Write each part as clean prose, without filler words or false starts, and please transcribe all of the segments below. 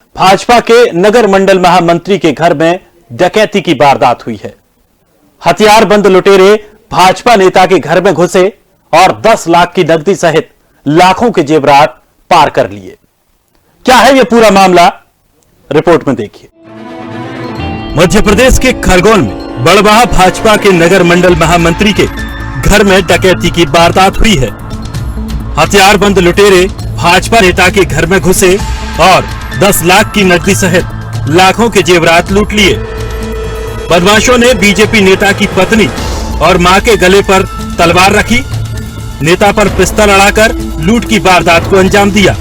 भाजपा के नगर मंडल महामंत्री के घर में डकैती की वारदात हुई है। हथियारबंद लुटेरे भाजपा नेता के घर में घुसे और 10 लाख की नकदी सहित लाखों के जेवरात पार कर लिए। क्या है यह पूरा मामला, रिपोर्ट में देखिए। मध्य प्रदेश के खरगोन में बड़वाह भाजपा के नगर मंडल महामंत्री के घर में डकैती की वारदात हुई है। हथियारबंद लुटेरे भाजपा नेता के घर में घुसे और 10 लाख की नकदी सहित लाखों के जेवरात लूट लिए। बदमाशों ने बीजेपी नेता की पत्नी और मां के गले पर तलवार रखी। नेता पर पिस्तौल अड़ाकर लूट की वारदात को अंजाम दिया।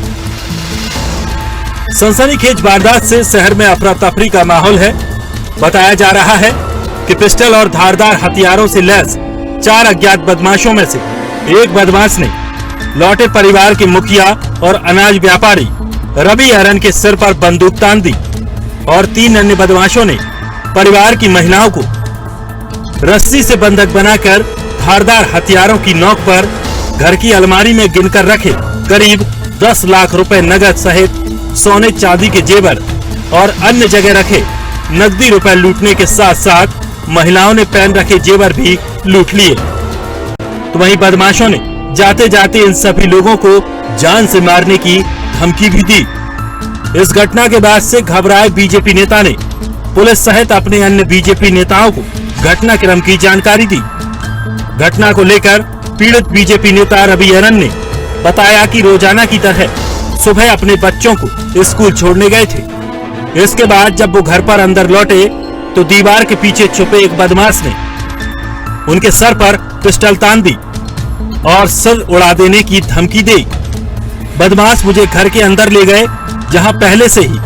सनसनीखेज वारदात से शहर में अफरा तफरी का माहौल है। बताया जा रहा है कि पिस्टल और धारदार हथियारों से लैस 4 अज्ञात बदमाशों में से एक बदमाश ने लौटे परिवार के मुखिया और अनाज व्यापारी रवि अरन के सिर पर बंदूक तान दी और 3 अन्य बदमाशों ने परिवार की महिलाओं को रस्सी से बंधक बनाकर धारदार हथियारों की नोक पर घर की अलमारी में गिनकर रखे करीब 10 लाख रुपए नगद सहित सोने चांदी के जेवर और अन्य जगह रखे नकदी रुपए लूटने के साथ साथ महिलाओं ने पहन रखे जेवर भी लूट लिए। तो वहीं बदमाशों ने जाते जाते इन सभी लोगों को जान से मारने की धमकी भी दी। इस घटना के बाद से घबराए बीजेपी नेता ने पुलिस सहित अपने अन्य बीजेपी नेताओं को घटनाक्रम की जानकारी दी। घटना को लेकर पीड़ित बीजेपी नेता रवि अरन ने बताया कि रोजाना की तरह सुबह अपने बच्चों को स्कूल छोड़ने गए थे। इसके बाद जब वो घर पर अंदर लौटे तो दीवार के पीछे छुपे एक बदमाश ने उनके सर पर पिस्टल तान दी और सिर उड़ा देने की धमकी दी। बदमाश मुझे घर के अंदर ले गए, जहां पहले से ही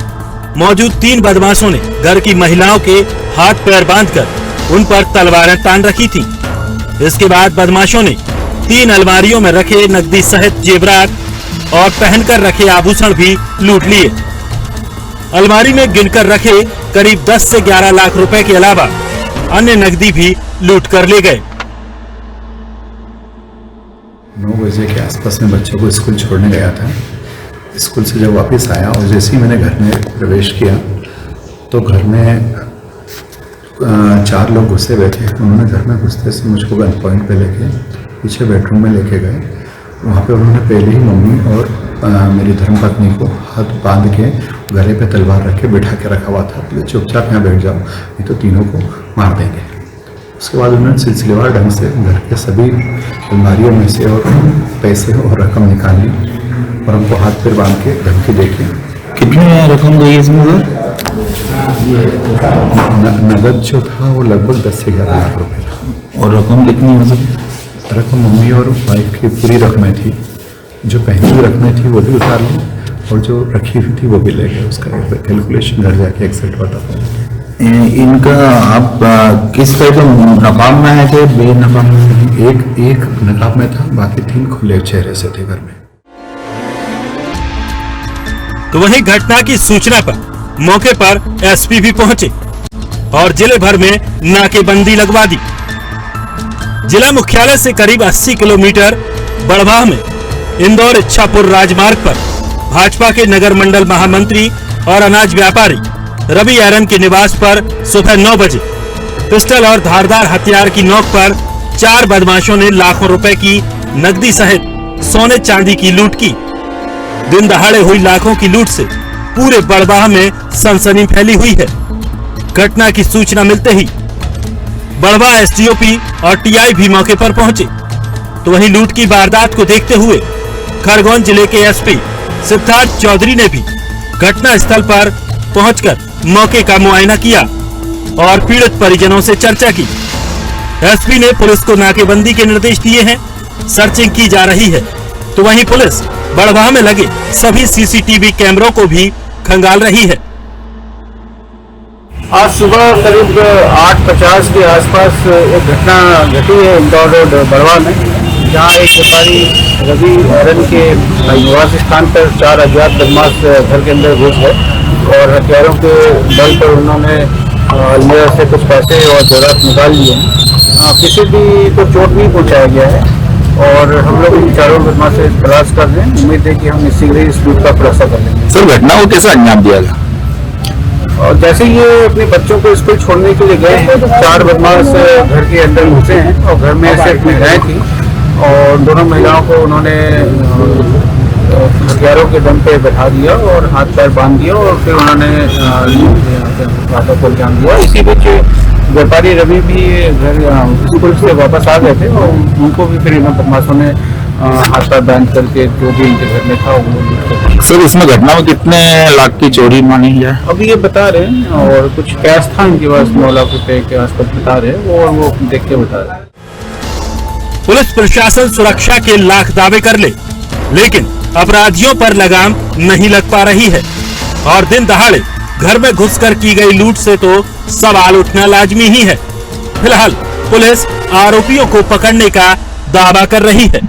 मौजूद 3 बदमाशों ने घर की महिलाओं के हाथ पैर बांधकर उन पर तलवारें तान रखी थी। इसके बाद बदमाशों ने 3 अलमारियों में रखे नकदी सहित जेवरात और पहनकर रखे आभूषण भी लूट लिए। अलमारी में गिनकर रखे करीब 10 से 11 लाख रुपए के अलावा अन्य नकदी भी लूट कर ले गए। 9 बजे के आसपास में बच्चों को स्कूल छोड़ने गया था। स्कूल से जब वापस आया और जैसे ही मैंने घर में प्रवेश किया तो घर में 4 लोग घुसे हुए थे। उन्होंने घर में घुसते से मुझको गन पॉइंट पे लेके पीछे बेडरूम में लेके गए। वहाँ पे उन्होंने पहले ही मम्मी और मेरी धर्मपत्नी को हाथ बांध के गले पे तलवार रख के बिठा के रखा हुआ था। बोले चुपचाप यहाँ बैठ जाओ, नहीं तो तीनों को मार देंगे। उसके बाद उन्होंने सिलसिलेवार ढंग से घर के सभी अलमारियों में से और पैसे और रकम निकाल ली और हमको हाथ पैर बांध के धमकी दे के। कितनी रकम गई इसमें सर? नगद जो था वो लगभग 10 से 11 लाख रुपए था। और रकम कितनी है सर? रकम मम्मी और वाइफ की पूरी रकमें थी। जो पहली हुई रकमें थी वो भी उतार ली और जो रखी हुई थी वो भी ले गए। उसका कैलकुलेशन घर जाके एक्सेप्ट बता पाए। इनका आप किस टाइप का नकाब में आए थे, बेनकाब में? एक नकाब में था, बाकी 3 खुले चेहरे से थे घर में। तो वहीं घटना की सूचना पर मौके पर एसपी भी पहुंचे और जिले भर में नाकेबंदी लगवा दी। जिला मुख्यालय से करीब 80 किलोमीटर बड़वाह में इंदौर इच्छापुर राजमार्ग पर भाजपा के नगर मंडल महामंत्री और अनाज व्यापारी रवि अरन के निवास पर सुबह 9 बजे पिस्टल और धारदार हथियार की नोक पर 4 बदमाशों ने लाखों रुपए की नकदी सहित सोने चांदी की लूट की। दिन दहाड़े हुई लाखों की लूट से पूरे बड़वाह में सनसनी फैली हुई है। घटना की सूचना मिलते ही बड़वाह एसडीओपी और टीआई भी मौके पर पहुंचे। तो वहीं लूट की वारदात को देखते हुए खरगोन जिले के एसपी सिद्धार्थ चौधरी ने भी घटना स्थल पर पहुंचकर मौके का मुआयना किया और पीड़ित परिजनों से चर्चा की। एसपी ने पुलिस को नाकेबंदी के निर्देश दिए हैं, सर्चिंग की जा रही है। तो वहीं पुलिस बड़वाह में लगे सभी सीसीटीवी कैमरों को भी खंगाल रही है। आज सुबह करीब 8:50 के आसपास एक घटना घटी है इंदौर रोड बड़वाह में, जहां एक व्यापारी रवि अरन के निवास स्थान पर 4 अज्ञात बदमाश घर के अंदर घुस गए और हथियारों के बल पर उन्होंने अलमीरा से कुछ पैसे और जेवरात निकाल लिए। किसी भी को चोट नहीं पहुंचाया गया है और हम लोग इन चारों बदमाश से तलाश कर रहे हैं। उम्मीद है कि हम शीघ्र ही इस लूट का खुलासा कर लेंगे। सर घटना को कैसे अंजाम दिया गया? और जैसे ये अपने बच्चों को स्कूल छोड़ने के लिए गए, 4 बदमाश घर के अंदर घुसे हैं और घर में से एक महिलाएं थी और दोनों महिलाओं को उन्होंने हथियारों के दम पे बैठा दिया और हाथ पैर बांध दिया और फिर उन्होंने बातों को अंजाम दिया। इसी बीच व्यापारी रवि भी घर स्कूल से वापस आ गए थे और उनको भी फिर इन बदमाशों ने हाथ पैर बांध करके जो भी इनके घर में था वो। सर इसमें घटना में कितने लाख की चोरी मानी जाए? अभी ये बता रहे हैं और कुछ कैश था इनके पास 9 लाख रुपए के आसपास बता रहे हैं वो देख के बता रहे हैं। पुलिस प्रशासन सुरक्षा के लाख दावे कर ले, लेकिन अपराधियों पर लगाम नहीं लग पा रही है और दिन दहाड़े घर में घुसकर की गई लूट से तो सवाल उठना लाजमी ही है। फिलहाल पुलिस आरोपियों को पकड़ने का दावा कर रही है।